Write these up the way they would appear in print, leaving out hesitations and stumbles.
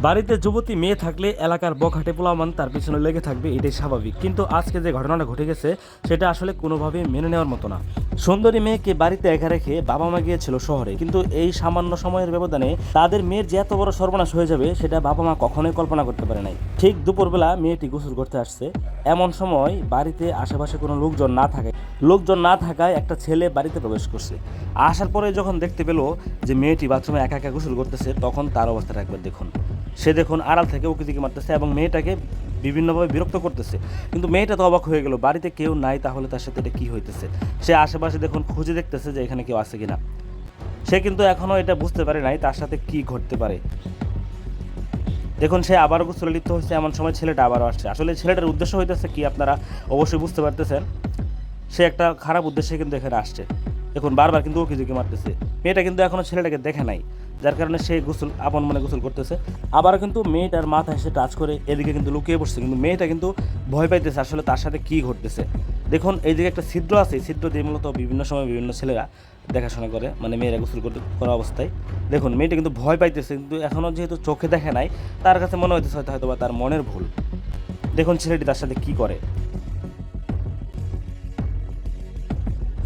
বাড়িতে যুবতী মেয়ে থাকলে এলাকার বখাটে পোলামান তার পিছনে লেগে থাকবে, এটাই স্বাভাবিক। কিন্তু আজকে যে ঘটনাটা ঘটে গেছে সেটা আসলে কোনোভাবেই মেনে নেওয়ার মতো না। সুন্দরী মেয়েকে বাড়িতে একা রেখে বাবা মা গিয়েছিল শহরে, কিন্তু এই সামান্য সময়ের ব্যবধানে তাদের মেয়ের যে এত বড় সর্বনাশ হয়ে যাবে সেটা বাবা মা কখনোই কল্পনা করতে পারে নাই। ঠিক দুপুরবেলা মেয়েটি গোসল করতে আসছে, এমন সময় বাড়িতে আশেপাশে কোনো লোকজন না থাকায় একটা ছেলে বাড়িতে প্রবেশ করছে। আসার পরে যখন দেখতে পেল যে মেয়েটি বাথরুমে একা একা গোসল করতেছে, তখন তার অবস্থাটা একবার দেখুন। সে দেখুন আড়াল থেকে উকিদিকে মারতেছে এবং মেয়েটাকে বিভিন্নভাবে বিরক্ত করতেছে। কিন্তু মেয়েটা তো অবাক হয়ে গেল, বাড়িতে কেউ নাই, তাহলে তার সাথে এটা কী হইতেছে। সে আশেপাশে দেখুন খুঁজে দেখতেছে যে এখানে কেউ আছে কিনা। সে কিন্তু এখনও এটা বুঝতে পারে নাই তার সাথে কি ঘটতে পারে। দেখুন সে আবারও গোসলে লিপ্ত হচ্ছে, এমন সময় ছেলেটা আবারও আসছে। আসলে ছেলেটার উদ্দেশ্য হইতেছে কি আপনারা অবশ্যই বুঝতে পারতেছেন। সে একটা খারাপ উদ্দেশ্যে কিন্তু এখানে আসছে। দেখুন বারবার কিন্তু উকিঝুঁকি মারতেছে। মেয়েটা কিন্তু এখনও ছেলেটাকে দেখে নাই, যার কারণে সে গোসল আপন মনে গোসল করতেছে। আবার কিন্তু মেয়েটার মাথায় এসে টাচ করে এদিকে কিন্তু লুকিয়ে পড়ছে, কিন্তু মেয়েটা কিন্তু ভয় পাইতেছে আসলে তার সাথে কী ঘটতেছে। দেখুন এইদিকে একটা ছিদ্র আছে, এই ছিদ্র দিয়ে মূলত বিভিন্ন সময় বিভিন্ন ছেলেরা দেখাশোনা করে, মানে মেয়েরা গোসল করা অবস্থায়। দেখুন মেয়েটা কিন্তু ভয় পাইতেছে, কিন্তু এখনও যেহেতু চোখে দেখে নাই তার কাছে মনে হইতেছে হয়তো বা তার মনের ভুল। দেখুন ছেলেটি তার সাথে কী করে।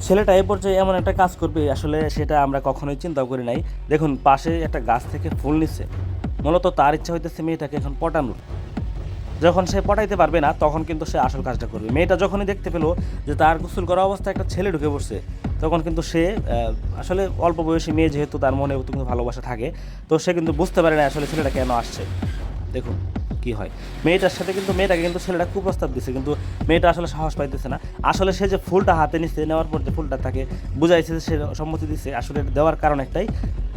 ছেলেটা এ পর্যায়ে এমন একটা কাজ করবে আসলে সেটা আমরা কখনোই চিন্তাও করি নাই। দেখুন পাশে একটা গাছ থেকে ফুল নিচ্ছে, মূলত তার ইচ্ছা হইতেছে মেয়েটাকে এখন পটানোর। যখন সে পটাইতে পারবে না তখন কিন্তু সে আসল কাজটা করবে। মেয়েটা যখনই দেখতে পেলো যে তার গোসল করা অবস্থায় একটা ছেলে ঢুকে পড়ছে, তখন কিন্তু সে আসলে অল্প বয়সী মেয়ে, যেহেতু তার মনে কিন্তু ভালোবাসা থাকে, তো সে কিন্তু বুঝতে পারে না আসলে ছেলেটা কেন আসছে। দেখুন কি হয়, মেয়েটাকে কিন্তু ছেলেটা কুপ্রস্তাব দিচ্ছে, কিন্তু মেয়েটা আসলে সাহস পাইতেছে না। আসলে সে যে ফুলটা হাতে নিচ্ছে, নেওয়ার পর যে ফুলটা তাকে বুঝাইছে যে সে সম্মতি দিচ্ছে, আসলে দেওয়ার কারণ একটাই,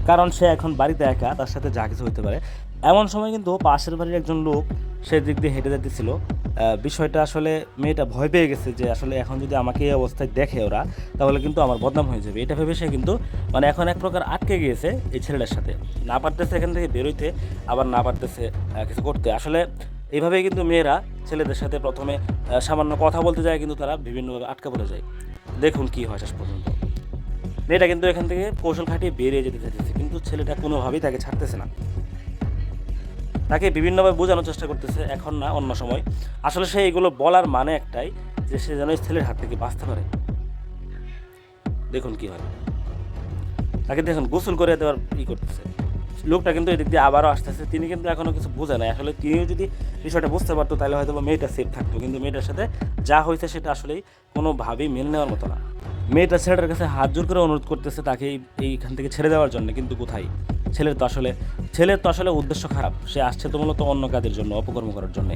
কারণ সে এখন বাড়িতে একা, তার সাথে যা কিছু হতে পারে। এমন সময় কিন্তু পাশের বাড়ির একজন লোক সে দিক দিয়ে হেঁটে যেতেছিল। বিষয়টা আসলে মেয়েটা ভয় পেয়ে গেছে যে আসলে এখন যদি আমাকে এই অবস্থায় দেখে ওরা, তাহলে কিন্তু আমার বদনাম হয়ে যাবে। এটা ভেবে সে কিন্তু মানে এখন এক প্রকার আটকে গিয়েছে এই ছেলেটার সাথে, না পারতেছে এখান থেকে বেরোইতে, আবার না পারতেছে কিছু করতে। আসলে এইভাবেই কিন্তু মেয়েরা ছেলেদের সাথে প্রথমে সামান্য কথা বলতে যায়, কিন্তু তারা বিভিন্নভাবে আটকা পড়ে যায়। দেখুন কি হয় শেষ পর্যন্ত। মেয়েটা কিন্তু এখান থেকে কৌশল খাটিয়ে বেরিয়ে যেতে চাইতেছে, কিন্তু ছেলেটা কোনোভাবেই তাকে ছাড়তেছে না। তাকে বিভিন্নভাবে বোঝানোর চেষ্টা করতেছে, এখন না অন্য সময়। আসলে সে এগুলো বলার মানে একটাই, যে সে যেন ছেলের হাত থেকে বাঁচতে পারে। দেখুন কি হয়, তাকে দেখুন গোসল করে দেওয়ার করতেছে। লোকটা কিন্তু এদিক দিয়ে আবারও আসতেছে, তিনি কিন্তু এখনও কিছু বোঝে না। আসলে তিনিও যদি বিষয়টা বুঝতে পারতো তাহলে হয়তো মেয়েটা সেফ থাকতো, কিন্তু মেয়েটার সাথে যা হয়েছে সেটা আসলেই কোনোভাবেই মেনে নেওয়ার মতো না। মেয়েটা ছেলেটার কাছে হাত জোর করে অনুরোধ করতেছে তাকে এইখান থেকে ছেড়ে দেওয়ার জন্য, কিন্তু কোথায়। ছেলের তো আসলে উদ্দেশ্য খারাপ, সে আসছে তো মূলত অন্য কাজের জন্য, অপকর্ম করার জন্য।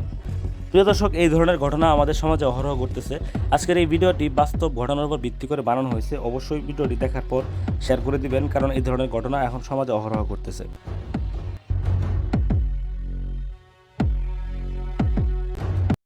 প্রিয় দর্শক, এই ধরনের ঘটনা আমাদের সমাজে অহরহ ঘটতেছে। আজকের এই ভিডিওটি বাস্তব ঘটনার উপর ভিত্তি করে বানানো হয়েছে। অবশ্যই ভিডিওটি দেখার পর শেয়ার করে দিবেন, কারণ এই ধরনের ঘটনা এখন সমাজে অহরহ ঘটতেছে।